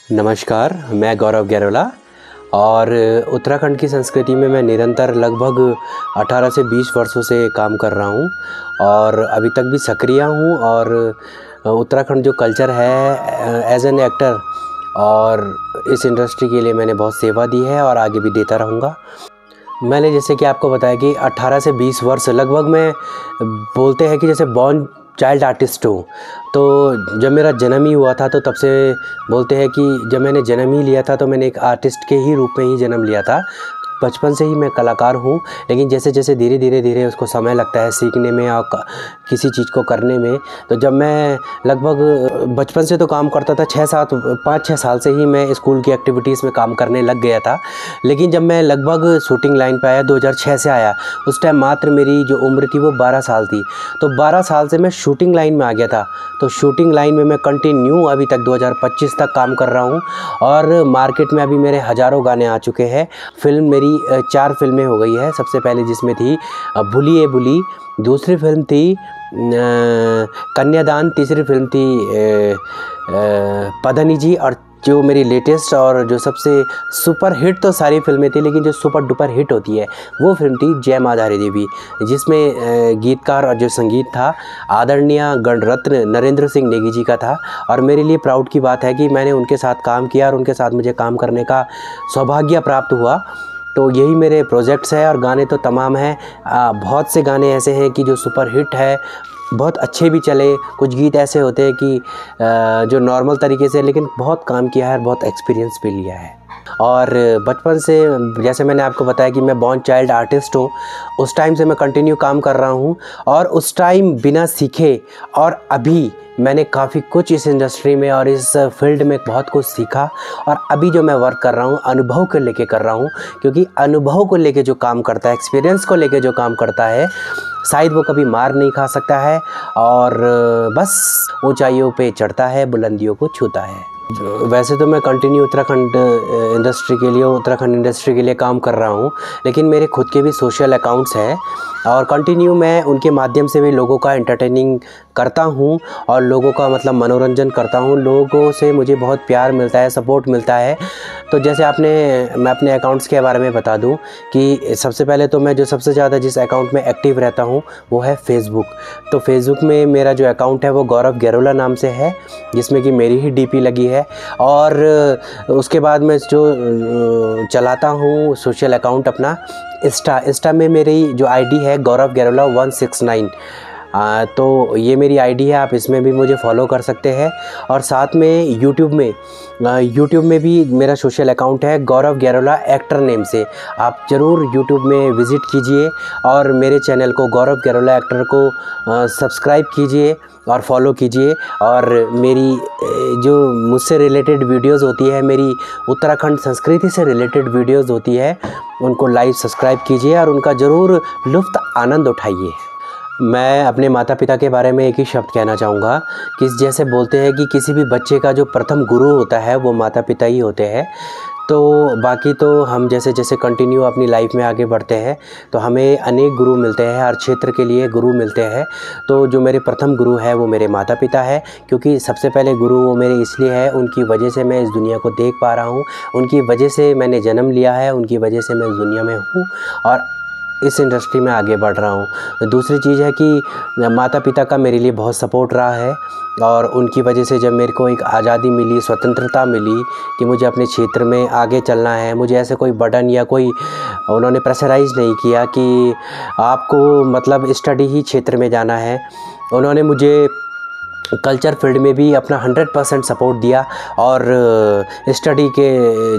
नमस्कार, मैं गौरव गैरोला और उत्तराखंड की संस्कृति में मैं निरंतर लगभग 18 से 20 वर्षों से काम कर रहा हूँ और अभी तक भी सक्रिय हूँ। और उत्तराखंड जो कल्चर है एज एन एक्टर और इस इंडस्ट्री के लिए मैंने बहुत सेवा दी है और आगे भी देता रहूँगा। मैंने जैसे कि आपको बताया कि 18 से 20 वर्ष लगभग मैं बोलते हैं कि जैसे बॉर्न चाइल्ड आर्टिस्ट हूँ। तो जब मेरा जन्म ही हुआ था तो तब से बोलते हैं कि जब मैंने जन्म ही लिया था तो मैंने एक आर्टिस्ट के ही रूप में ही जन्म लिया था। बचपन से ही मैं कलाकार हूँ, लेकिन जैसे जैसे धीरे धीरे उसको समय लगता है सीखने में और किसी चीज़ को करने में। तो जब मैं लगभग बचपन से तो काम करता था, 5-6 साल से ही मैं स्कूल की एक्टिविटीज़ में काम करने लग गया था। लेकिन जब मैं लगभग शूटिंग लाइन पे आया, 2006 से आया, उस टाइम मात्र मेरी जो उम्र थी वो 12 साल थी। तो 12 साल से मैं शूटिंग लाइन में आ गया था। तो शूटिंग लाइन में मैं कंटिन्यू अभी तक 2025 तक काम कर रहा हूँ और मार्केट में अभी मेरे हज़ारों गाने आ चुके हैं। फिल्म मेरी 4 फिल्में हो गई है। सबसे पहले जिसमें थी भूली ए भूली, दूसरी फिल्म थी कन्यादान, तीसरी फिल्म थी पदनी जी, और जो मेरी लेटेस्ट और जो सबसे सुपर हिट, तो सारी फिल्में थी लेकिन जो सुपर डुपर हिट होती है वो फिल्म थी जय माधारी देवी, जिसमें गीतकार और जो संगीत था आदरणीय गणरत्न नरेंद्र सिंह नेगी जी का था। और मेरे लिए प्राउड की बात है कि मैंने उनके साथ काम किया और उनके साथ मुझे काम करने का सौभाग्य प्राप्त हुआ। तो यही मेरे प्रोजेक्ट्स हैं और गाने तो तमाम हैं। बहुत से गाने ऐसे हैं कि जो सुपर हिट है, बहुत अच्छे भी चले। कुछ गीत ऐसे होते हैं कि जो नॉर्मल तरीके से, लेकिन बहुत काम किया है और बहुत एक्सपीरियंस भी लिया है। और बचपन से जैसे मैंने आपको बताया कि मैं बॉर्न चाइल्ड आर्टिस्ट हूँ, उस टाइम से मैं कंटिन्यू काम कर रहा हूँ और उस टाइम बिना सीखे और अभी मैंने काफ़ी कुछ इस इंडस्ट्री में और इस फील्ड में बहुत कुछ सीखा। और अभी जो मैं वर्क कर रहा हूँ अनुभव को लेके कर रहा हूँ, क्योंकि अनुभव को लेके जो काम करता है, एक्सपीरियंस को लेके जो काम करता है, शायद वो कभी मार नहीं खा सकता है और बस ऊंचाइयों पे चढ़ता है, बुलंदियों को छूता है। वैसे तो मैं कंटिन्यू उत्तराखंड इंडस्ट्री के लिए काम कर रहा हूँ, लेकिन मेरे खुद के भी सोशल अकाउंट्स हैं और कंटिन्यू मैं उनके माध्यम से भी लोगों का एंटरटेनिंग करता हूँ और लोगों का मनोरंजन करता हूँ। लोगों से मुझे बहुत प्यार मिलता है, सपोर्ट मिलता है। तो जैसे मैं अपने अकाउंट्स के बारे में बता दूं कि सबसे पहले तो मैं जो सबसे ज़्यादा जिस अकाउंट में एक्टिव रहता हूं वो है फेसबुक। तो फेसबुक में मेरा जो अकाउंट है वो गौरव गैरोला नाम से है, जिसमें कि मेरी ही डीपी लगी है। और उसके बाद मैं जो चलाता हूँ सोशल अकाउंट अपना इंस्टा में मेरी जो आईडी है गौरव गैरोला 169। तो ये मेरी आईडी है, आप इसमें भी मुझे फॉलो कर सकते हैं। और साथ में यूट्यूब में भी मेरा सोशल अकाउंट है गौरव गैरोला एक्टर नेम से। आप ज़रूर यूट्यूब में विज़िट कीजिए और मेरे चैनल को गौरव गैरोला एक्टर को सब्सक्राइब कीजिए और फॉलो कीजिए। और मेरी जो मुझसे रिलेटेड वीडियोस होती है, मेरी उत्तराखंड संस्कृति से रिलेटेड वीडियोस होती है, उनको लाइव सब्सक्राइब कीजिए और उनका ज़रूर लुत्फ़ आनंद उठाइए। मैं अपने माता पिता के बारे में एक ही शब्द कहना चाहूँगा कि जैसे बोलते हैं कि किसी भी बच्चे का जो प्रथम गुरु होता है वो माता पिता ही होते हैं। तो बाकी तो हम जैसे जैसे कंटिन्यू अपनी लाइफ में आगे बढ़ते हैं तो हमें अनेक गुरु मिलते हैं, हर क्षेत्र के लिए गुरु मिलते हैं। तो जो मेरे प्रथम गुरु है वो मेरे माता पिता है, क्योंकि सबसे पहले गुरु वो मेरे इसलिए है, उनकी वजह से मैं इस दुनिया को देख पा रहा हूँ, उनकी वजह से मैंने जन्म लिया है, उनकी वजह से मैं इस दुनिया में हूँ और इस इंडस्ट्री में आगे बढ़ रहा हूँ। दूसरी चीज़ है कि माता पिता का मेरे लिए बहुत सपोर्ट रहा है और उनकी वजह से जब मेरे को एक आज़ादी मिली, स्वतंत्रता मिली कि मुझे अपने क्षेत्र में आगे चलना है, मुझे ऐसे कोई बर्डन या कोई उन्होंने प्रेशराइज़ नहीं किया कि आपको स्टडी ही क्षेत्र में जाना है। उन्होंने मुझे कल्चर फील्ड में भी अपना 100% सपोर्ट दिया और स्टडी के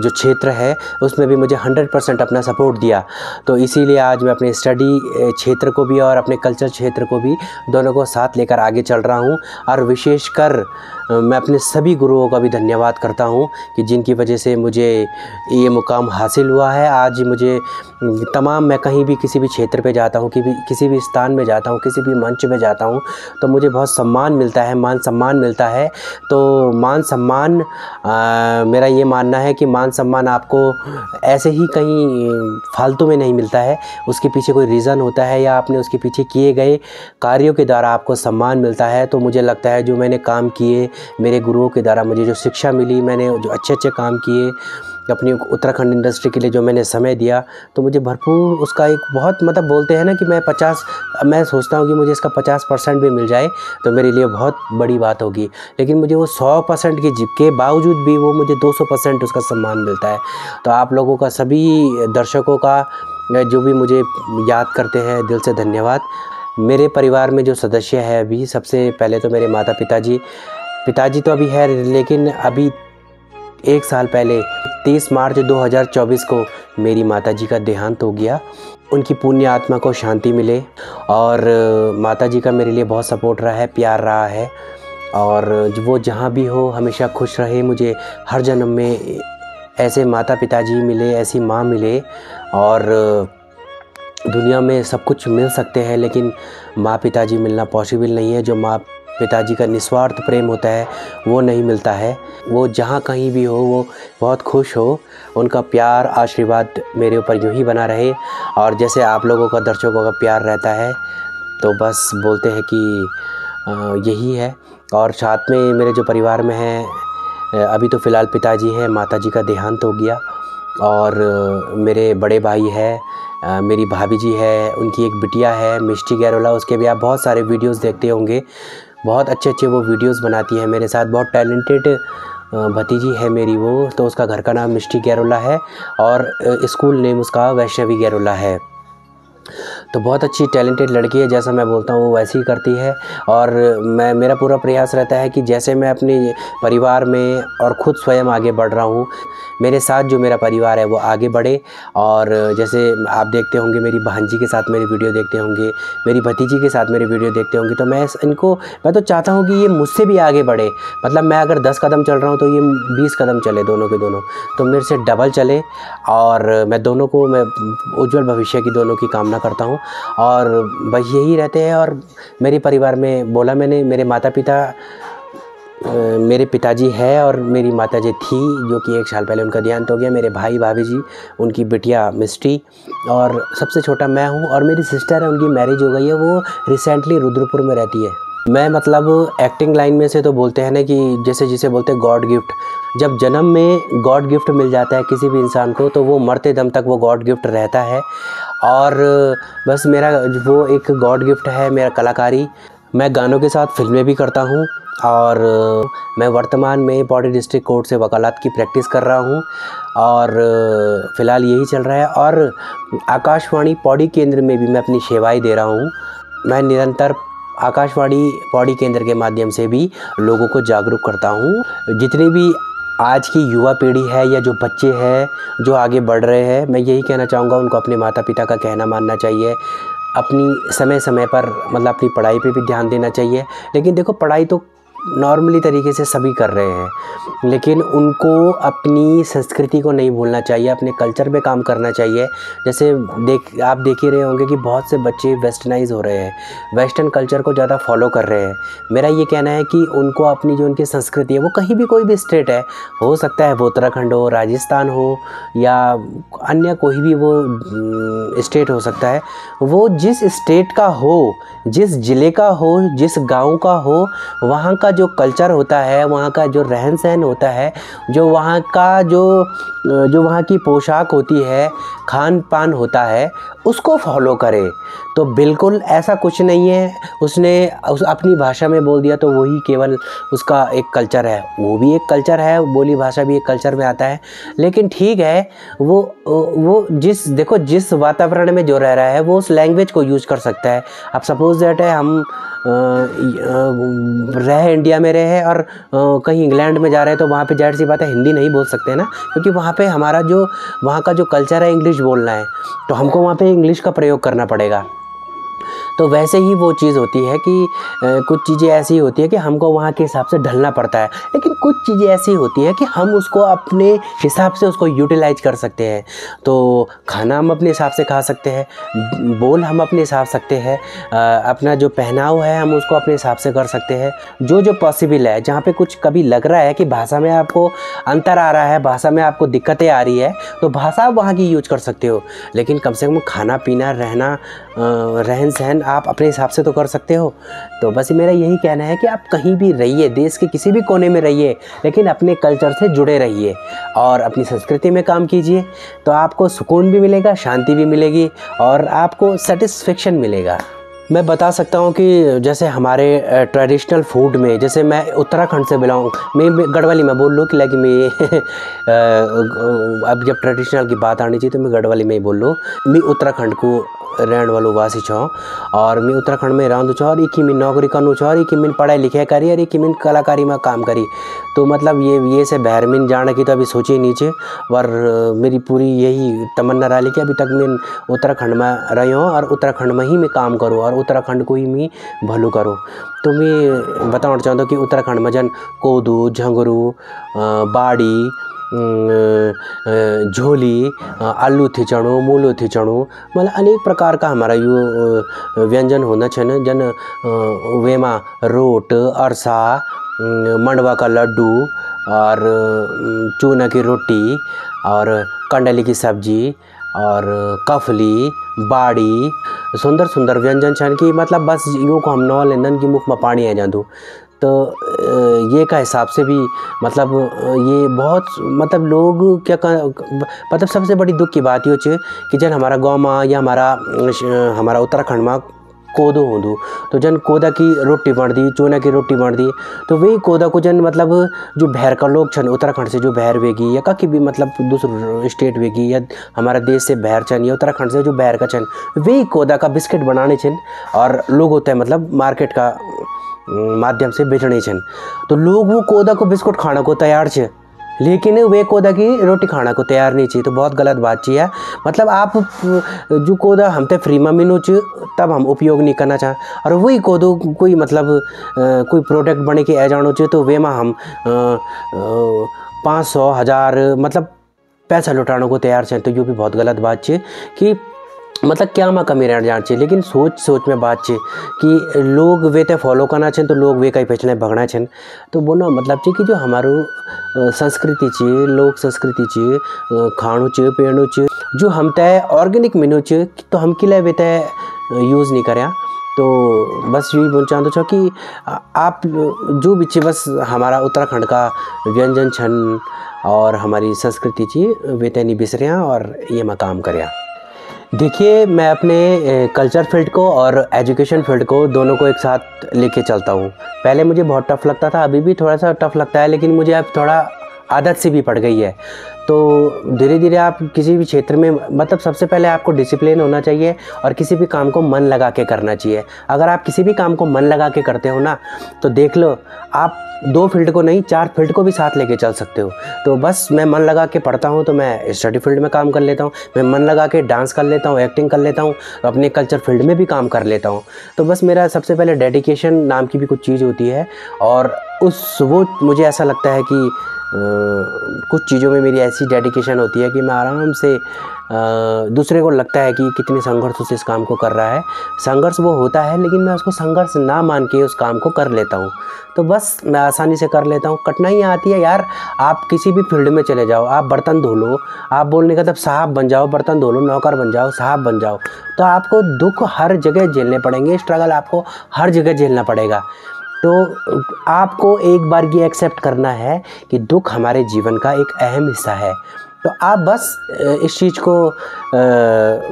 जो क्षेत्र है उसमें भी मुझे 100% अपना सपोर्ट दिया। तो इसीलिए आज मैं अपने स्टडी क्षेत्र को भी और अपने कल्चर क्षेत्र को भी दोनों को साथ लेकर आगे चल रहा हूँ। और विशेषकर मैं अपने सभी गुरुओं का भी धन्यवाद करता हूँ कि जिनकी वजह से मुझे ये मुकाम हासिल हुआ है। आज मुझे मैं कहीं भी किसी भी क्षेत्र पे जाता हूँ, किसी भी स्थान में जाता हूँ, किसी भी मंच में जाता हूँ तो मुझे बहुत सम्मान मिलता है, मान सम्मान मिलता है, तो मान सम्मान मेरा ये मानना है कि मान सम्मान आपको ऐसे ही कहीं फालतू में नहीं मिलता है, उसके पीछे कोई रीज़न होता है या आपने उसके पीछे किए गए कार्यों के द्वारा आपको सम्मान मिलता है। तो मुझे लगता है जो मैंने काम किए, मेरे गुरुओं के द्वारा मुझे जो शिक्षा मिली, मैंने जो अच्छे काम किए अपनी उत्तराखंड इंडस्ट्री के लिए, जो मैंने समय दिया, तो मुझे भरपूर उसका एक बहुत मतलब बोलते हैं ना कि मैं सोचता हूँ कि मुझे इसका 50% भी मिल जाए तो मेरे लिए बहुत बड़ी बात होगी, लेकिन मुझे वो 100% के बावजूद भी वो मुझे 200% उसका सम्मान मिलता है। तो आप लोगों का, सभी दर्शकों का जो भी मुझे याद करते हैं, दिल से धन्यवाद। मेरे परिवार में जो सदस्य है अभी, सबसे पहले तो मेरे माता पिताजी तो अभी है, लेकिन अभी 1 साल पहले 30 मार्च 2024 को मेरी माताजी का देहांत हो गया। उनकी पुण्य आत्मा को शांति मिले, और माताजी का मेरे लिए बहुत सपोर्ट रहा है, प्यार रहा है, और वो जहाँ भी हो हमेशा खुश रहे। मुझे हर जन्म में ऐसे माता पिताजी मिले, ऐसी माँ मिले। और दुनिया में सब कुछ मिल सकते हैं, लेकिन माँ पिताजी मिलना पॉसिबल नहीं है। जो माँ पिताजी का निस्वार्थ प्रेम होता है वो नहीं मिलता है। वो जहाँ कहीं भी हो वो बहुत खुश हो, उनका प्यार आशीर्वाद मेरे ऊपर यूँ ही बना रहे, और जैसे आप लोगों का, दर्शकों का प्यार रहता है, तो बस बोलते हैं कि यही है। और साथ में मेरे जो परिवार में हैं, अभी तो फ़िलहाल पिताजी हैं, माताजी का देहांत हो गया, और मेरे बड़े भाई है, मेरी भाभी जी है, उनकी एक बिटिया है मिष्टी गैरोला, उसके भी आप बहुत सारे वीडियोस देखते होंगे। बहुत अच्छे वो वीडियोस बनाती है मेरे साथ, बहुत टैलेंटेड भतीजी है मेरी वो। तो उसका घर का नाम मिष्टी गैरोला है, और स्कूल नेम उसका वैष्णवी गैरोला है। तो बहुत अच्छी टैलेंटेड लड़की है, जैसा मैं बोलता हूँ वो वैसे ही करती है। और मेरा पूरा प्रयास रहता है कि जैसे मैं अपने परिवार में और ख़ुद स्वयं आगे बढ़ रहा हूँ, मेरे साथ जो मेरा परिवार है वो आगे बढ़े। और जैसे आप देखते होंगे, मेरी भांजी के साथ मेरी वीडियो देखते होंगे, मेरी भतीजी के साथ मेरी वीडियो देखते होंगे, तो मैं तो चाहता हूँ कि ये मुझसे भी आगे बढ़े। मतलब मैं अगर 10 कदम चल रहा हूँ तो ये 20 कदम चले, दोनों के दोनों, तो मेरे से डबल चले। और मैं उज्जवल भविष्य की दोनों की कामना करता हूँ, और बस यही रहते हैं। और मेरे परिवार में बोला मैंने, मेरे पिताजी है और मेरी माताजी थी, जो कि 1 साल पहले उनका देहांत हो गया। मेरे भाई भाभी जी, उनकी बिटिया मिष्टी, और सबसे छोटा मैं हूँ। और मेरी सिस्टर है, उनकी मैरिज हो गई है, वो रिसेंटली रुद्रपुर में रहती है। मैं मतलब एक्टिंग लाइन में से तो बोलते हैं ना कि जैसे जिसे बोलते हैं गॉड गिफ्ट, जब जन्म में गॉड गिफ्ट मिल जाता है किसी भी इंसान को, तो वो मरते दम तक वो गॉड गिफ्ट रहता है। और बस मेरा वो एक गॉड गिफ्ट है, मेरा कलाकारी। मैं गानों के साथ फिल्में भी करता हूँ, और मैं वर्तमान में पौड़ी डिस्ट्रिक्ट कोर्ट से वकालत की प्रैक्टिस कर रहा हूँ, और फ़िलहाल यही चल रहा है। और आकाशवाणी पौड़ी केंद्र में भी मैं अपनी सेवाएं दे रहा हूँ। मैं निरंतर आकाशवाणी पौड़ी केंद्र के माध्यम से भी लोगों को जागरूक करता हूँ। जितनी भी आज की युवा पीढ़ी है या जो बच्चे हैं जो आगे बढ़ रहे हैं, मैं यही कहना चाहूँगा, उनको अपने माता पिता का कहना मानना चाहिए। अपनी समय समय पर मतलब अपनी पढ़ाई पे भी ध्यान देना चाहिए। लेकिन देखो, पढ़ाई तो नॉर्मली तरीके से सभी कर रहे हैं, लेकिन उनको अपनी संस्कृति को नहीं भूलना चाहिए, अपने कल्चर पे काम करना चाहिए। जैसे आप देख ही रहे होंगे कि बहुत से बच्चे वेस्टर्नाइज हो रहे हैं, वेस्टर्न कल्चर को ज़्यादा फॉलो कर रहे हैं। मेरा ये कहना है कि उनको अपनी जो उनकी संस्कृति है, वो कहीं भी कोई भी स्टेट है, हो सकता है वो उत्तराखंड हो, राजस्थान हो, या अन्य कोई भी वो स्टेट हो सकता है, वो जिस स्टेट का हो, जिस ज़िले का हो, जिस गाँव का हो, वहाँ का जो कल्चर होता है, वहाँ का जो रहन सहन होता है, जो वहाँ का जो वहाँ की पोशाक होती है, खान पान होता है, उसको फॉलो करे। तो बिल्कुल ऐसा कुछ नहीं है उसने अपनी भाषा में बोल दिया तो वही केवल उसका एक कल्चर है। वो भी एक कल्चर है, बोली भाषा भी एक कल्चर में आता है। लेकिन ठीक है, वो जिस वातावरण में जो रह रहा है वो उस लैंग्वेज को यूज कर सकता है। अब सपोज दैट है हम इंडिया में रहे और कहीं इंग्लैंड में जा रहे हैं, तो वहाँ पे जाहिर सी बात है हिंदी नहीं बोल सकते ना, क्योंकि वहाँ पे वहाँ का जो कल्चर है इंग्लिश बोलना है, तो हमको वहाँ पे इंग्लिश का प्रयोग करना पड़ेगा। तो वैसे ही वो चीज़ होती है कि कुछ चीज़ें ऐसी होती है कि हमको वहाँ के हिसाब से ढलना पड़ता है, लेकिन कुछ चीज़ें ऐसी होती है कि हम उसको अपने हिसाब से उसको यूटिलाइज कर सकते हैं। तो खाना हम अपने हिसाब से खा सकते हैं, बोल हम अपने हिसाब से सकते हैं, अपना जो पहनाव है हम उसको अपने हिसाब से कर सकते हैं। जो पॉसिबल है, जहाँ पे कुछ कभी लग रहा है कि भाषा में आपको अंतर आ रहा है, भाषा में आपको दिक्कतें आ रही है, तो भाषा आप वहाँ की यूज कर सकते हो, लेकिन कम से कम खाना पीना रहना रहन सहन आप अपने हिसाब से तो कर सकते हो। तो बस मेरा यही कहना है कि आप कहीं भी रहिए, देश के किसी भी कोने में रहिए, लेकिन अपने कल्चर से जुड़े रहिए और अपनी संस्कृति में काम कीजिए, तो आपको सुकून भी मिलेगा, शांति भी मिलेगी और आपको सेटिस्फेक्शन मिलेगा। मैं बता सकता हूँ कि जैसे हमारे ट्रेडिशनल फूड में, जैसे मैं उत्तराखंड से बिलोंग, मैं गढ़वाली में बोल लूँ कि लाइक मैं अब जब ट्रेडिशनल की बात आनी चाहिए तो मैं गढ़वाली में ही बोल लूँ। मैं उत्तराखंड को रहने वालों वासी छो और मैं उत्तराखंड में रहूँ छो और एक ही मैं नौकरी करूँ छो और एक ही मैं पढ़ाई लिखाई करी और एक ही मैं कलाकारी में काम करी। तो मतलब ये से बाहर में जाने की तो अभी सोची ही नहीं छे, पर मेरी पूरी यही तमन्ना रही कि अभी तक मैं उत्तराखंड में रही हूँ और उत्तराखंड में ही मैं काम करूँ और उत्तराखंड को ही मैं भलू करूँ। तो मैं बताना चाहता हूँ कि उत्तराखंड में जन कोदू, झंगरू, बाड़ी, झोली, आलू थिचणु, मूलो थिचणु, मतलब अनेक प्रकार का हमारा यो व्यंजन होना छन। जन वेमा रोट, अरसा, मंडवा का लड्डू और चूना की रोटी और कंडली की सब्जी और कफली, बाड़ी, सुंदर सुंदर व्यंजन छन कि मतलब बस यूँ को हम नौ लेंदन की मुख में पानी आ जादू। तो ये का हिसाब से भी मतलब ये बहुत मतलब लोग क्या मतलब सबसे बड़ी दुख की बात ये कि जन हमारा गाँव में या हमारा उत्तराखंड में कोदो होंदू, तो जन कोदा की रोटी बन दी, चूना की रोटी बन दी, तो वही कोदा को जन मतलब जो बहर का लोग छन उत्तराखंड से जो बहर वेगी या कहीं भी मतलब दूसरे स्टेट वेगी या हमारा देश से बहर छन या उत्तराखंड से जो बहर का छन, वही कोदा का बिस्किट बनाने छन और लोग होता है मतलब मार्केट का माध्यम से बेचने छन। तो लोग वो कोदा को बिस्कुट खाना को तैयार छे, लेकिन वे कोदा की रोटी खाना को तैयार नहीं चाहिए। तो बहुत गलत बात चाहिए। मतलब आप जो कोदा हमते फ्री में मिनो च तब हम उपयोग नहीं करना चाहें और वही कोदो कोई मतलब कोई प्रोडक्ट बने के आ जानो चाहिए तो वे में हम 500 1000 मतलब पैसा लुटाने को तैयार छे। तो ये भी बहुत गलत बात है कि मतलब क्या में कमी रहना जाना चाहिए, लेकिन सोच में बात है कि लोग वे ते फॉलो करना चाहिए तो लोग वे कहीं पीछे भगना चाहिए। तो वो ना मतलब कि जो हमारो संस्कृति चाहिए, लोक संस्कृति चाहिए, खाणु चाहिए, पीणु चाहिए, जो हम तय ऑर्गेनिक मिनो चाहिए तो हम किले वे तय यूज़ नहीं करें। तो बस यही बोल चाहता छो कि आप जो भी चाहिए बस हमारा उत्तराखंड का व्यंजन छन और हमारी संस्कृति चाहिए वे तय नहीं बिसरें और ये मैं काम करें। देखिए, मैं अपने कल्चर फील्ड को और एजुकेशन फील्ड को दोनों को एक साथ लेके चलता हूँ। पहले मुझे बहुत टफ़ लगता था, अभी भी थोड़ा सा टफ़ लगता है, लेकिन मुझे अब थोड़ा आदत सी भी पड़ गई है। तो धीरे धीरे आप किसी भी क्षेत्र में मतलब सबसे पहले आपको डिसिप्लिन होना चाहिए और किसी भी काम को मन लगा के करना चाहिए। अगर आप किसी भी काम को मन लगा के करते हो ना, तो देख लो आप 2 फील्ड को नहीं 4 फील्ड को भी साथ लेके चल सकते हो। तो बस मैं मन लगा के पढ़ता हूँ तो मैं स्टडी फील्ड में काम कर लेता हूँ, मैं मन लगा के डांस कर लेता हूँ, एक्टिंग कर लेता हूँ, अपने कल्चर फील्ड में भी काम कर लेता हूँ। तो बस मेरा सबसे पहले डेडिकेशन नाम की भी कुछ चीज़ होती है और वो मुझे ऐसा लगता है कि कुछ चीज़ों में मेरी ऐसी डेडिकेशन होती है कि मैं आराम से दूसरे को लगता है कि कितने संघर्ष से इस काम को कर रहा है। संघर्ष वो होता है लेकिन मैं उसको संघर्ष ना मान के उस काम को कर लेता हूँ। तो बस मैं आसानी से कर लेता हूँ। कठिनाइयाँ आती है यार, आप किसी भी फील्ड में चले जाओ, आप बर्तन धो लो, आप बोलने का तब साहब बन जाओ, बर्तन धो लो, नौकर बन जाओ, साहब बन जाओ, तो आपको दुख हर जगह झेलने पड़ेंगे, स्ट्रगल आपको हर जगह झेलना पड़ेगा। तो आपको एक बार ये एक्सेप्ट करना है कि दुख हमारे जीवन का एक अहम हिस्सा है। तो आप बस इस चीज़ को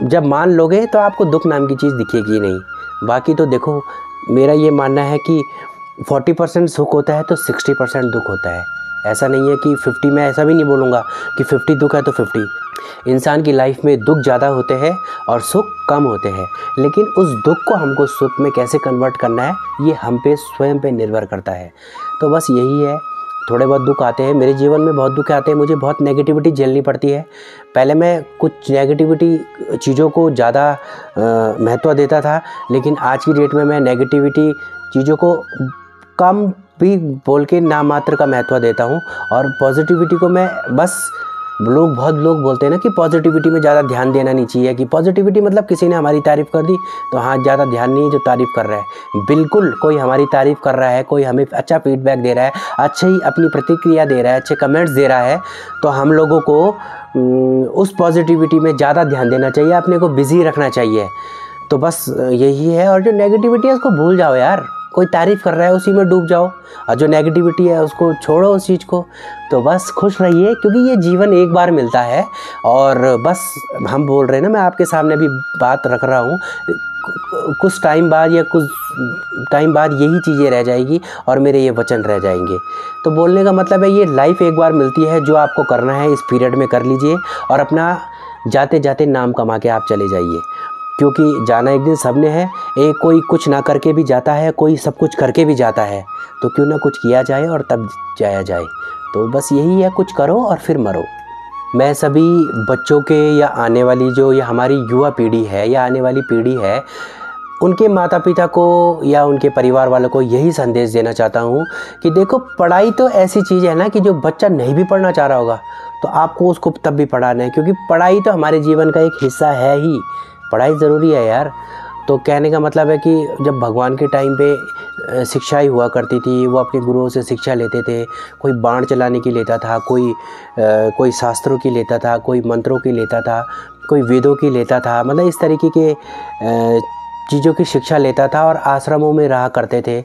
जब मान लोगे तो आपको दुख नाम की चीज़ दिखेगी नहीं। बाकी तो देखो, मेरा ये मानना है कि 40% सुख होता है तो 60% दुख होता है। ऐसा नहीं है कि 50, मैं ऐसा भी नहीं बोलूँगा कि 50 दुख है तो 50। इंसान की लाइफ में दुख ज़्यादा होते हैं और सुख कम होते हैं, लेकिन उस दुख को हमको सुख में कैसे कन्वर्ट करना है ये हम पे स्वयं पे निर्भर करता है। तो बस यही है थोड़े बहुत दुख आते हैं, मेरे जीवन में बहुत दुख आते हैं, मुझे बहुत नेगेटिविटी झेलनी पड़ती है। पहले मैं कुछ नेगेटिविटी चीज़ों को ज़्यादा महत्व देता था, लेकिन आज की डेट में मैं नेगेटिविटी चीज़ों को कम भी बोल के नाम मात्र का महत्व देता हूँ। और पॉजिटिविटी को मैं बस, बहुत लोग बोलते हैं ना कि पॉजिटिविटी में ज़्यादा ध्यान देना नहीं चाहिए, कि पॉजिटिविटी मतलब किसी ने हमारी तारीफ़ कर दी तो हाँ ज़्यादा ध्यान नहीं है जो तारीफ़ कर रहा है। बिल्कुल कोई हमारी तारीफ़ कर रहा है, कोई हमें अच्छा फीडबैक दे रहा है, अच्छी अपनी प्रतिक्रिया दे रहा है, अच्छे कमेंट्स दे रहा है, तो हम लोगों को उस पॉजिटिविटी में ज़्यादा ध्यान देना चाहिए, अपने को बिज़ी रखना चाहिए। तो बस यही है। और जो नेगेटिविटी है उसको भूल जाओ यार, कोई तारीफ़ कर रहा है उसी में डूब जाओ, और जो नेगेटिविटी है उसको छोड़ो उस चीज़ को। तो बस खुश रहिए, क्योंकि ये जीवन एक बार मिलता है। और बस हम बोल रहे हैं ना, मैं आपके सामने भी बात रख रहा हूँ, कुछ टाइम बाद या कुछ टाइम बाद यही चीज़ें रह जाएगी और मेरे ये वचन रह जाएंगे। तो बोलने का मतलब है, ये लाइफ एक बार मिलती है, जो आपको करना है इस पीरियड में कर लीजिए, और अपना जाते जाते नाम कमा के आप चले जाइए, क्योंकि जाना एक दिन सबने है। एक कोई कुछ ना करके भी जाता है, कोई सब कुछ करके भी जाता है, तो क्यों ना कुछ किया जाए और तब जाया जाए। तो बस यही है, कुछ करो और फिर मरो। मैं सभी बच्चों के, या आने वाली जो या हमारी युवा पीढ़ी है या आने वाली पीढ़ी है, उनके माता पिता को या उनके परिवार वालों को यही संदेश देना चाहता हूँ कि देखो, पढ़ाई तो ऐसी चीज़ है ना कि जो बच्चा नहीं भी पढ़ना चाह रहा होगा तो आपको उसको तब भी पढ़ाना है, क्योंकि पढ़ाई तो हमारे जीवन का एक हिस्सा है ही। पढ़ाई ज़रूरी है यार। तो कहने का मतलब है कि जब भगवान के टाइम पे शिक्षाएं हुआ करती थी, वो अपने गुरुओं से शिक्षा लेते थे। कोई बाण चलाने की लेता था, कोई शास्त्रों की लेता था, कोई मंत्रों की लेता था, कोई वेदों की लेता था, मतलब इस तरीके के चीज़ों की शिक्षा लेता था और आश्रमों में रहा करते थे।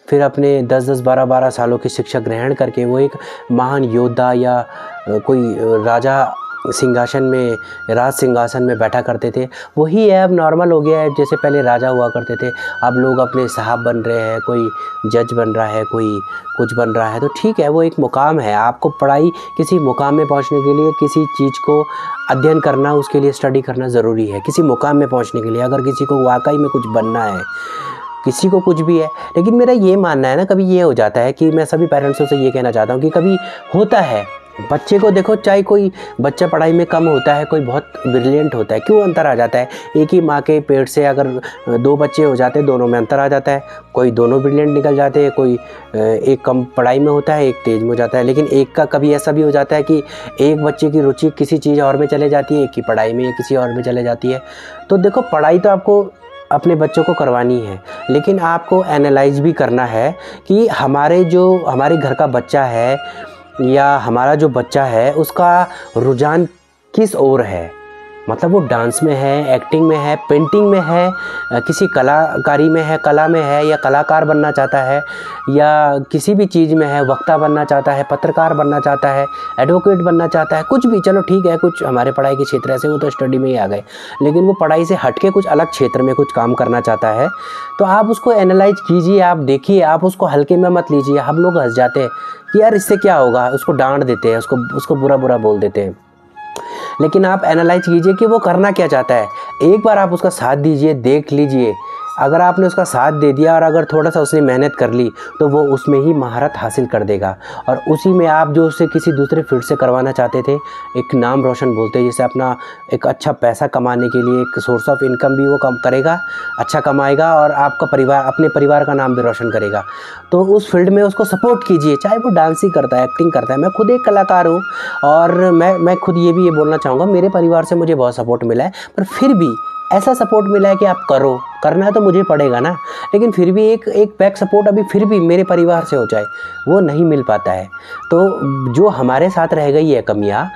फिर अपने 10-10, 12-12 सालों की शिक्षा ग्रहण करके वो एक महान योद्धा या कोई राजा सिंहासन में, राज सिंहासन में बैठा करते थे। वही है, अब नॉर्मल हो गया है। जैसे पहले राजा हुआ करते थे, अब लोग अपने साहब बन रहे हैं, कोई जज बन रहा है, कोई कुछ बन रहा है। तो ठीक है, वो एक मुकाम है। आपको पढ़ाई किसी मुकाम में पहुंचने के लिए किसी चीज़ को अध्ययन करना, उसके लिए स्टडी करना ज़रूरी है, किसी मुकाम में पहुँचने के लिए। अगर किसी को वाकई में कुछ बनना है, किसी को कुछ भी है। लेकिन मेरा ये मानना है ना, कभी ये हो जाता है कि मैं सभी पेरेंट्सों से ये कहना चाहता हूँ कि कभी होता है बच्चे को, देखो चाहे कोई बच्चा पढ़ाई में कम होता है, कोई बहुत ब्रिलियंट होता है, क्यों अंतर आ जाता है? एक ही माँ के पेट से अगर 2 बच्चे हो जाते हैं, दोनों में अंतर आ जाता है। कोई दोनों ब्रिलियंट निकल जाते हैं, कोई एक कम पढ़ाई में होता है, एक तेज में हो जाता है। लेकिन एक का कभी ऐसा भी हो जाता है कि एक बच्चे की रुचि किसी चीज़ और में चले जाती है, एक की पढ़ाई में या किसी और में चले जाती है। तो देखो, पढ़ाई तो आपको अपने बच्चों को करवानी है, लेकिन आपको एनालाइज भी करना है कि हमारे घर का बच्चा है या हमारा जो बच्चा है उसका रुझान किस ओर है। मतलब वो डांस में है, एक्टिंग में है, पेंटिंग में है, किसी कलाकारी में है, कला में है, या कलाकार बनना चाहता है, या किसी भी चीज़ में है, वक्ता बनना चाहता है, पत्रकार बनना चाहता है, एडवोकेट बनना चाहता है, कुछ भी। चलो ठीक है, कुछ हमारे पढ़ाई के क्षेत्र ऐसे, वो तो स्टडी में ही आ गए, लेकिन वो पढ़ाई से हट के कुछ अलग क्षेत्र में कुछ काम करना चाहता है, तो आप उसको एनालाइज कीजिए, आप देखिए, आप उसको हल्के में मत लीजिए। हम लोग हंस जाते हैं कि यार इससे क्या होगा, उसको डांट देते हैं, उसको बुरा बुरा बोल देते हैं। लेकिन आप एनालाइज कीजिए कि वो करना क्या चाहता है। एक बार आप उसका साथ दीजिए, देख लीजिए। अगर आपने उसका साथ दे दिया और अगर थोड़ा सा उसने मेहनत कर ली तो वो उसमें ही महारत हासिल कर देगा, और उसी में आप जो उसे किसी दूसरे फील्ड से करवाना चाहते थे, एक नाम रोशन बोलते हैं, जैसे अपना एक अच्छा पैसा कमाने के लिए एक सोर्स ऑफ इनकम भी वो कम करेगा, अच्छा कमाएगा, और आपका परिवार, अपने परिवार का नाम भी रोशन करेगा। तो उस फील्ड में उसको सपोर्ट कीजिए, चाहे वो डांस ही करता है, एक्टिंग करता है। मैं खुद एक कलाकार हूँ, और मैं खुद ये भी बोलना चाहूँगा, मेरे परिवार से मुझे बहुत सपोर्ट मिला है, पर फिर भी ऐसा सपोर्ट मिला है कि आप करना है तो मुझे पड़ेगा ना। लेकिन फिर भी एक बैक सपोर्ट अभी फिर भी मेरे परिवार से हो जाए, वो नहीं मिल पाता है। तो जो हमारे साथ रह गई है कमियाँ,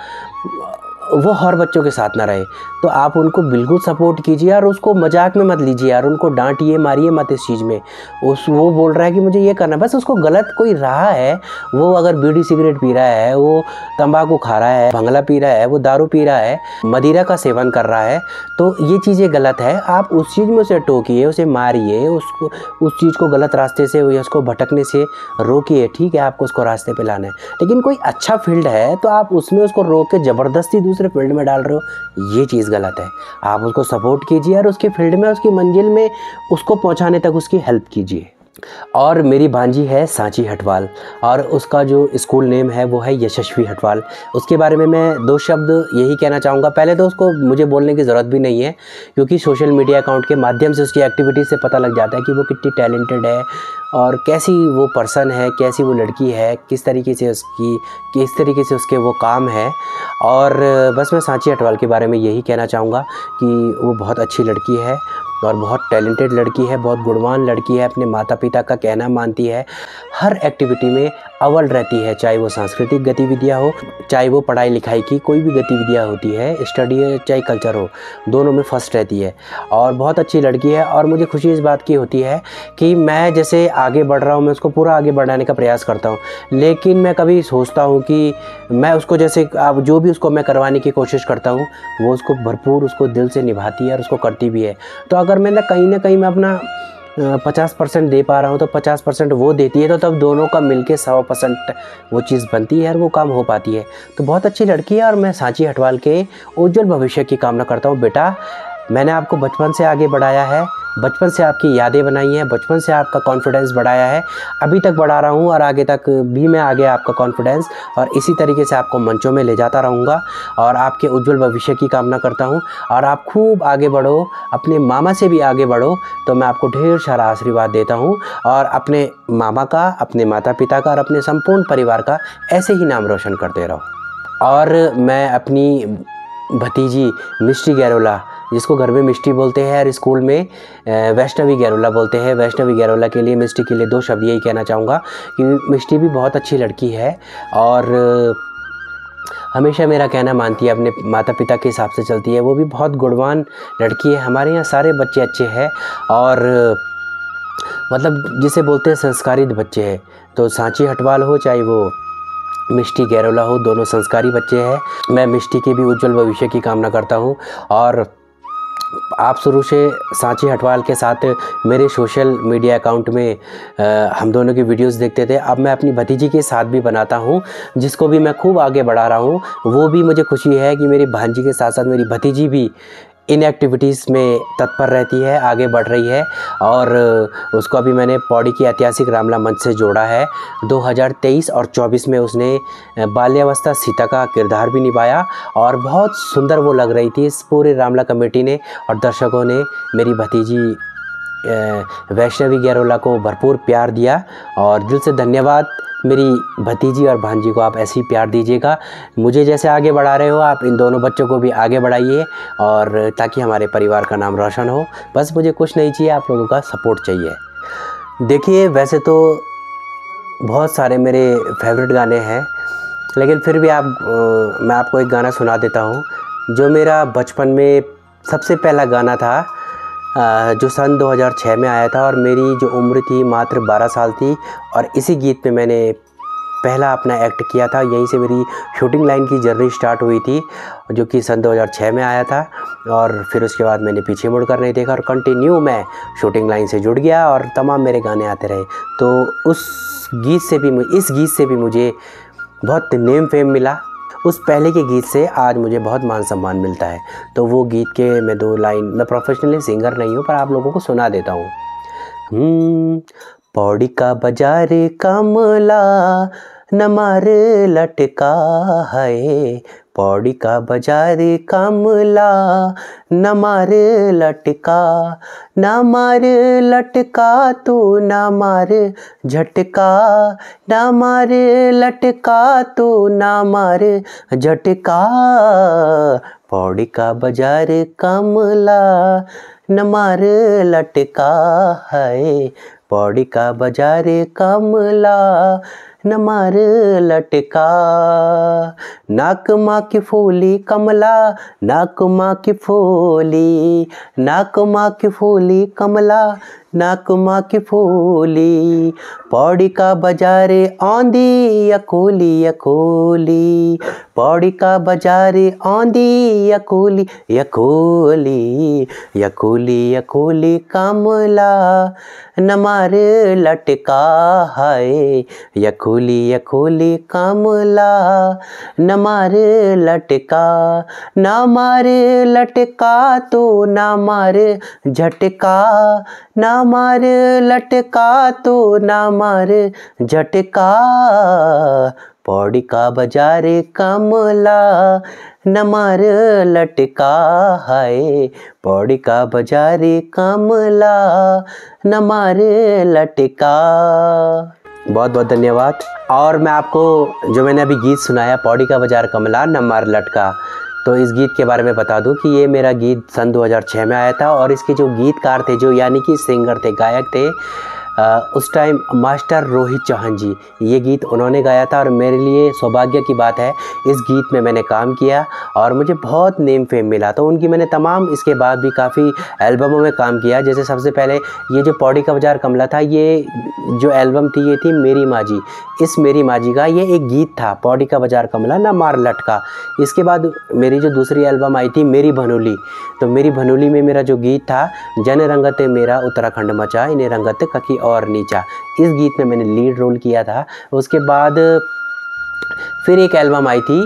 वो हर बच्चों के साथ ना रहे। तो आप उनको बिल्कुल सपोर्ट कीजिए, और उसको मजाक में मत लीजिए यार, उनको डांटिए मारिए मत इस चीज़ में। वो बोल रहा है कि मुझे ये करना, बस उसको गलत कोई रहा है, वो अगर बीड़ी सिगरेट पी रहा है, वो तंबाकू खा रहा है, भंगला पी रहा है, वो दारू पी रहा है, मदिरा का सेवन कर रहा है, तो ये चीज़ें गलत है। आप उस चीज़ में उसे टोकिए, उसे मारिए, उसको उस चीज़ को गलत रास्ते से या उसको भटकने से रोकिए। ठीक है, आपको उसको रास्ते पे लाना है। लेकिन कोई अच्छा फील्ड है तो आप उसमें उसको रोक के ज़बरदस्ती दूसरे फील्ड में डाल रहे हो, ये चीज़ गलत है। आप उसको सपोर्ट कीजिए और उसके फील्ड में, उसकी मंजिल में उसको पहुंचाने तक उसकी हेल्प कीजिए। और मेरी भांजी है सांची हटवाल, और उसका जो स्कूल नेम है वो है यशस्वी हटवाल। उसके बारे में मैं 2 शब्द यही कहना चाहूँगा। पहले तो उसको मुझे बोलने की ज़रूरत भी नहीं है, क्योंकि सोशल मीडिया अकाउंट के माध्यम से उसकी एक्टिविटी से पता लग जाता है कि वो कितनी टैलेंटेड है और कैसी वो पर्सन है, कैसी वो लड़की है, किस तरीके से उसके वो काम है। और बस मैं सांची हटवाल के बारे में यही कहना चाहूँगा कि वो बहुत अच्छी लड़की है और बहुत टैलेंटेड लड़की है, बहुत गुणवान लड़की है, अपने माता पिता का कहना मानती है, हर एक्टिविटी में अव्वल रहती है, चाहे वो सांस्कृतिक गतिविधियाँ हो, चाहे वो पढ़ाई लिखाई की कोई भी गतिविधियाँ होती है, स्टडी है चाहे कल्चर हो, दोनों में फर्स्ट रहती है और बहुत अच्छी लड़की है। और मुझे खुशी इस बात की होती है कि मैं जैसे आगे बढ़ रहा हूँ, मैं उसको पूरा आगे बढ़ाने का प्रयास करता हूँ, लेकिन मैं कभी सोचता हूँ कि मैं उसको जैसे अब जो भी उसको मैं करवाने की कोशिश करता हूँ, वो उसको भरपूर उसको दिल से निभाती है और उसको करती भी है। तो अगर मैं ना कहीं मैं अपना 50% दे पा रहा हूँ तो 50% वो देती है, तो तब दोनों का मिलके 100% वो चीज़ बनती है और वो काम हो पाती है। तो बहुत अच्छी लड़की है और मैं सांची हटवाल के उज्जवल भविष्य की कामना करता हूँ। बेटा, मैंने आपको बचपन से आगे बढ़ाया है, बचपन से आपकी यादें बनाई हैं, बचपन से आपका कॉन्फिडेंस बढ़ाया है, अभी तक बढ़ा रहा हूँ और आगे तक भी मैं आगे आपका कॉन्फिडेंस और इसी तरीके से आपको मंचों में ले जाता रहूँगा और आपके उज्जवल भविष्य की कामना करता हूँ। और आप खूब आगे बढ़ो, अपने मामा से भी आगे बढ़ो, तो मैं आपको ढेर सारा आशीर्वाद देता हूँ और अपने मामा का, अपने माता पिता का और अपने संपूर्ण परिवार का ऐसे ही नाम रोशन करते रहो। और मैं अपनी भतीजी मिष्टी गैरोला, जिसको घर में मिष्टी बोलते हैं और स्कूल में वैष्णवी गैरोला बोलते हैं, वैष्णवी गैरोला के लिए, मिष्टी के लिए 2 शब्द यही कहना चाहूँगा कि मिष्टी भी बहुत अच्छी लड़की है और हमेशा मेरा कहना मानती है, अपने माता पिता के हिसाब से चलती है, वो भी बहुत गुणवान लड़की है। हमारे यहाँ सारे बच्चे अच्छे हैं और मतलब जिसे बोलते हैं संस्कारित बच्चे हैं। तो सांची हटवाल हो चाहे वो मिष्टी गैरोला हो, दोनों संस्कारी बच्चे हैं। मैं मिष्टी के भी उज्जवल भविष्य की कामना करता हूँ और आप शुरू से सांची हटवाल के साथ मेरे सोशल मीडिया अकाउंट में हम दोनों की वीडियोस देखते थे। अब मैं अपनी भतीजी के साथ भी बनाता हूँ, जिसको भी मैं खूब आगे बढ़ा रहा हूँ। वो भी मुझे खुशी है कि मेरी भांजी के साथ साथ मेरी भतीजी भी इन एक्टिविटीज़ में तत्पर रहती है, आगे बढ़ रही है और उसको अभी मैंने पौड़ी की ऐतिहासिक रामला मंच से जोड़ा है। 2023 और 24 में उसने बाल्यावस्था सीता का किरदार भी निभाया और बहुत सुंदर वो लग रही थी। इस पूरे रामला कमेटी ने और दर्शकों ने मेरी भतीजी वैष्णवी गैरोला को भरपूर प्यार दिया और दिल से धन्यवाद मेरी भतीजी और भांजी को। आप ऐसे ही प्यार दीजिएगा, मुझे जैसे आगे बढ़ा रहे हो आप इन दोनों बच्चों को भी आगे बढ़ाइए और ताकि हमारे परिवार का नाम रोशन हो। बस मुझे कुछ नहीं चाहिए, आप लोगों का सपोर्ट चाहिए। देखिए, वैसे तो बहुत सारे मेरे फेवरेट गाने हैं, लेकिन फिर भी मैं आपको एक गाना सुना देता हूँ जो मेरा बचपन में सबसे पहला गाना था, जो सन 2006 में आया था और मेरी जो उम्र थी मात्र 12 साल थी और इसी गीत पे मैंने पहला अपना एक्ट किया था। यहीं से मेरी शूटिंग लाइन की जर्नी स्टार्ट हुई थी, जो कि सन 2006 में आया था और फिर उसके बाद मैंने पीछे मुड़कर नहीं देखा और कंटिन्यू मैं शूटिंग लाइन से जुड़ गया और तमाम मेरे गाने आते रहे। तो इस गीत से भी मुझे बहुत नेम फेम मिला। उस पहले के गीत से आज मुझे बहुत मान सम्मान मिलता है। तो वो गीत के मैं 2 लाइन, मैं प्रोफेशनली सिंगर नहीं हूँ पर आप लोगों को सुना देता हूँ। पौड़ी का बाजार कमला नमार लटका है, पौड़ी का बाजार कमला नमार लटका, नमार लटका तू नमार झटका, नमार लटका तू नमार झटका, पौड़ी का बाजार कमला नमार लटका है, पौड़ी का बाजार कमला नमार लटका। नाक माँ की फूली कमला, नाक माँ की फूली, नाक माँ की फूली कमला, नाक माँ की फूली, पौड़ी का बाजारे आंधी यकोली यकोली, पौड़ी का बाजारे आंधी यकोली यकोली, यकोली यकोली कमला नमार लटका है, यकोली यकोली कमला नमार लटका, नमार लटका तो नमार झटका, ना मार लटका तो ना मार झटका, पौड़ी का बाजार कमला न मार लटका, हाय पौड़ी का बाजार कमला न मार लटका। बहुत बहुत धन्यवाद। और मैं आपको जो मैंने अभी गीत सुनाया पौड़ी का बाजार कमला न मार लटका, तो इस गीत के बारे में बता दूं कि ये मेरा गीत सन 2006 में आया था और इसके जो गीतकार थे, जो यानी कि सिंगर थे, गायक थे, उस टाइम मास्टर रोहित चौहान जी, ये गीत उन्होंने गाया था। और मेरे लिए सौभाग्य की बात है, इस गीत में मैंने काम किया और मुझे बहुत नेम फेम मिला। तो उनकी मैंने तमाम इसके बाद भी काफ़ी एल्बमों में काम किया। जैसे सबसे पहले ये जो पौड़ी का बाजार कमला था, ये जो एल्बम थी ये थी मेरी माँ जी। इस मेरी माँ जी का ये एक गीत था, पौड़ी का बाजार कमला ना मार लटका। इसके बाद मेरी जो दूसरी एल्बम आई थी मेरी भनोली, तो मेरी भनोली में मेरा जो गीत था, जन रंगत मेरा उत्तराखंड मचा इन्हें रंगत ककी और नीचा, इस गीत में मैंने लीड रोल किया था। उसके बाद फिर एक एल्बम आई थी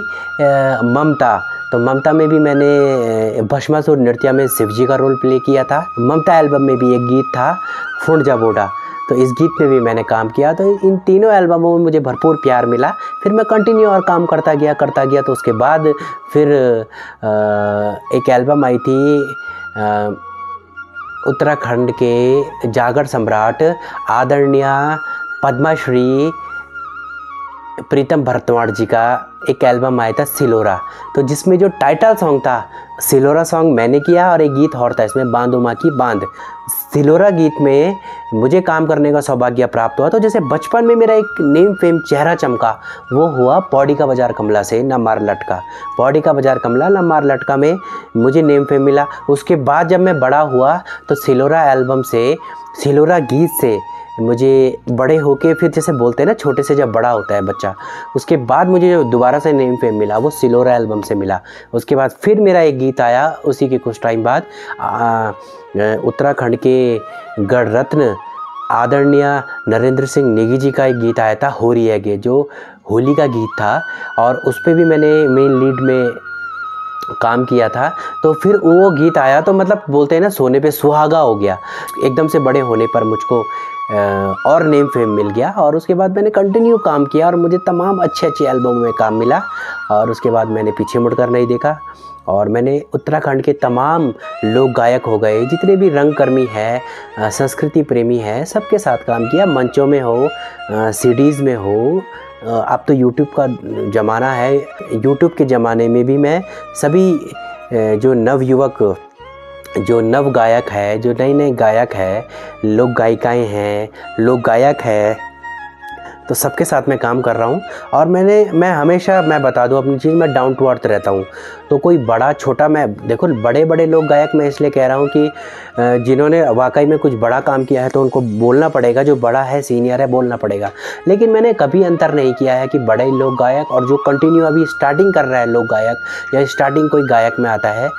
ममता, तो ममता में भी मैंने भस्मासुर नृत्य में शिवजी का रोल प्ले किया था। ममता एल्बम में भी एक गीत था फुंडजा बोडा, तो इस गीत में भी मैंने काम किया। तो इन तीनों एल्बमों में मुझे भरपूर प्यार मिला। फिर मैं कंटिन्यू और काम करता गया। तो उसके बाद फिर एक एल्बम आई थी उत्तराखंड के जागर सम्राट आदरणीय पद्मश्री प्रीतम भरतवाड़ जी का एक एल्बम आया था सिलोरा, तो जिसमें जो टाइटल सॉन्ग था सिलोरा सॉन्ग मैंने किया और एक गीत और था इसमें बांधो माँ की बांध। सिलोरा गीत में मुझे काम करने का सौभाग्य प्राप्त हुआ। तो जैसे बचपन में मेरा एक नेम फेम चेहरा चमका, वो हुआ पौड़ी का बाजार कमला से न मार लटका। पौड़ी का बाजार कमला न मार लटका में मुझे नेम फेम मिला। उसके बाद जब मैं बड़ा हुआ तो सिलोरा एल्बम से, सिलोरा गीत से मुझे बड़े होके फिर जैसे बोलते हैं ना, छोटे से जब बड़ा होता है बच्चा, उसके बाद मुझे जो दोबारा से नेम फेम मिला वो सिलोरा एल्बम से मिला। उसके बाद फिर मेरा एक गीत आया उसी के कुछ टाइम बाद, उत्तराखंड के गढ़ रत्न आदरणीय नरेंद्र सिंह नेगी जी का एक गीत आया था होरी है गे, जो होली का गीत था और उस पर भी मैंने मेन लीड में काम किया था। तो फिर वो गीत आया तो मतलब बोलते हैं ना, सोने पे सुहागा हो गया। एकदम से बड़े होने पर मुझको और नेम फेम मिल गया और उसके बाद मैंने कंटिन्यू काम किया और मुझे तमाम अच्छे एल्बम में काम मिला। और उसके बाद मैंने पीछे मुड़कर नहीं देखा और मैंने उत्तराखंड के तमाम लोक गायक हो गए, जितने भी रंगकर्मी है, संस्कृति प्रेमी है, सबके साथ काम किया। मंचों में हो, सीडीज़ में हो, अब तो यूट्यूब का ज़माना है, यूट्यूब के ज़माने में भी मैं सभी जो नवयुवक, जो नव गायक है, जो नए नए गायक है, लोक गायिकाएँ हैं, लोक गायक है, तो सबके साथ मैं काम कर रहा हूँ। और मैं हमेशा, मैं बता दूँ अपनी चीज़, मैं डाउन टू अर्थ रहता हूँ। तो कोई बड़ा छोटा, मैं देखो बड़े बड़े लोग गायक मैं इसलिए कह रहा हूँ कि जिन्होंने वाकई में कुछ बड़ा काम किया है तो उनको बोलना पड़ेगा, जो बड़ा है सीनियर है बोलना पड़ेगा। लेकिन मैंने कभी अंतर नहीं किया है कि बड़े लोक गायक और जो कंटिन्यू अभी स्टार्टिंग कर रहा है लोक गायक, या स्टार्टिंग कोई गायक में आता है,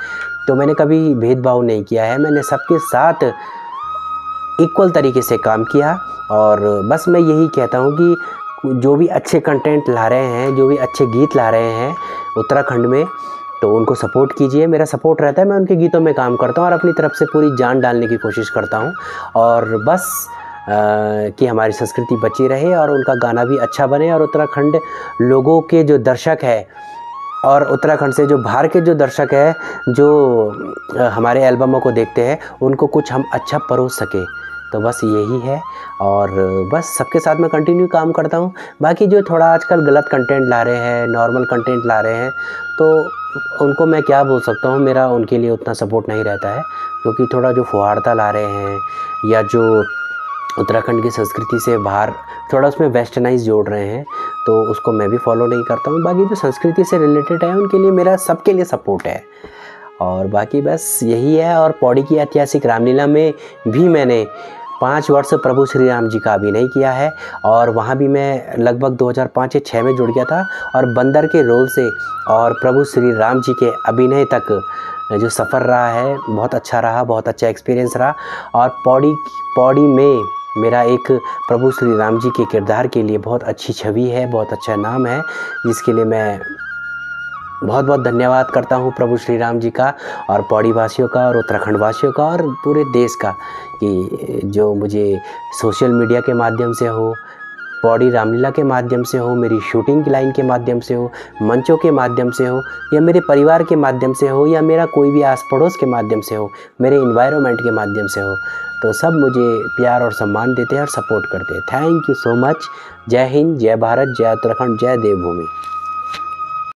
तो मैंने कभी भेदभाव नहीं किया है। मैंने सबके साथ इक्वल तरीके से काम किया। और बस मैं यही कहता हूँ कि जो भी अच्छे कंटेंट ला रहे हैं, जो भी अच्छे गीत ला रहे हैं उत्तराखंड में, तो उनको सपोर्ट कीजिए। मेरा सपोर्ट रहता है, मैं उनके गीतों में काम करता हूँ और अपनी तरफ से पूरी जान डालने की कोशिश करता हूँ। और बस कि हमारी संस्कृति बची रहे और उनका गाना भी अच्छा बने और उत्तराखंड लोगों के जो दर्शक है और उत्तराखंड से जो बाहर के जो दर्शक है, जो हमारे एल्बमों को देखते हैं, उनको कुछ हम अच्छा परोस सके। तो बस यही है। और बस सबके साथ मैं कंटिन्यू काम करता हूँ। बाकी जो थोड़ा आजकल गलत कंटेंट ला रहे हैं, नॉर्मल कंटेंट ला रहे हैं, तो उनको मैं क्या बोल सकता हूँ, मेरा उनके लिए उतना सपोर्ट नहीं रहता है। क्योंकि थोड़ा जो फुहारता ला रहे हैं या जो उत्तराखंड की संस्कृति से बाहर थोड़ा उसमें वेस्टर्नाइज जोड़ रहे हैं, तो उसको मैं भी फॉलो नहीं करता हूँ। बाकी जो संस्कृति से रिलेटेड है उनके लिए मेरा सबके लिए सपोर्ट है। और बाकी बस यही है। और पौड़ी की ऐतिहासिक रामलीला में भी मैंने 5 वर्ष प्रभु श्री राम जी का अभिनय किया है और वहाँ भी मैं लगभग 2005 या 6 में जुड़ गया था। और बंदर के रोल से और प्रभु श्री राम जी के अभिनय तक जो सफ़र रहा है बहुत अच्छा रहा, बहुत अच्छा एक्सपीरियंस रहा। और पौड़ी में मेरा एक प्रभु श्री राम जी के किरदार के लिए बहुत अच्छी छवि है, बहुत अच्छा नाम है, जिसके लिए मैं बहुत बहुत धन्यवाद करता हूँ प्रभु श्री राम जी का और पौड़ी वासियों का और उत्तराखंड वासियों का और पूरे देश का, कि जो मुझे सोशल मीडिया के माध्यम से हो, पौड़ी रामलीला के माध्यम से हो, मेरी शूटिंग की लाइन के माध्यम से हो, मंचों के माध्यम से हो, या मेरे परिवार के माध्यम से हो, या मेरा कोई भी आस पड़ोस के माध्यम से हो, मेरे इन्वायरमेंट के माध्यम से हो, तो सब मुझे प्यार और सम्मान देते हैं और सपोर्ट करते हैं। Thank you so much. जय हिंद, जय भारत, जय उत्तराखंड, जय देवभूमि।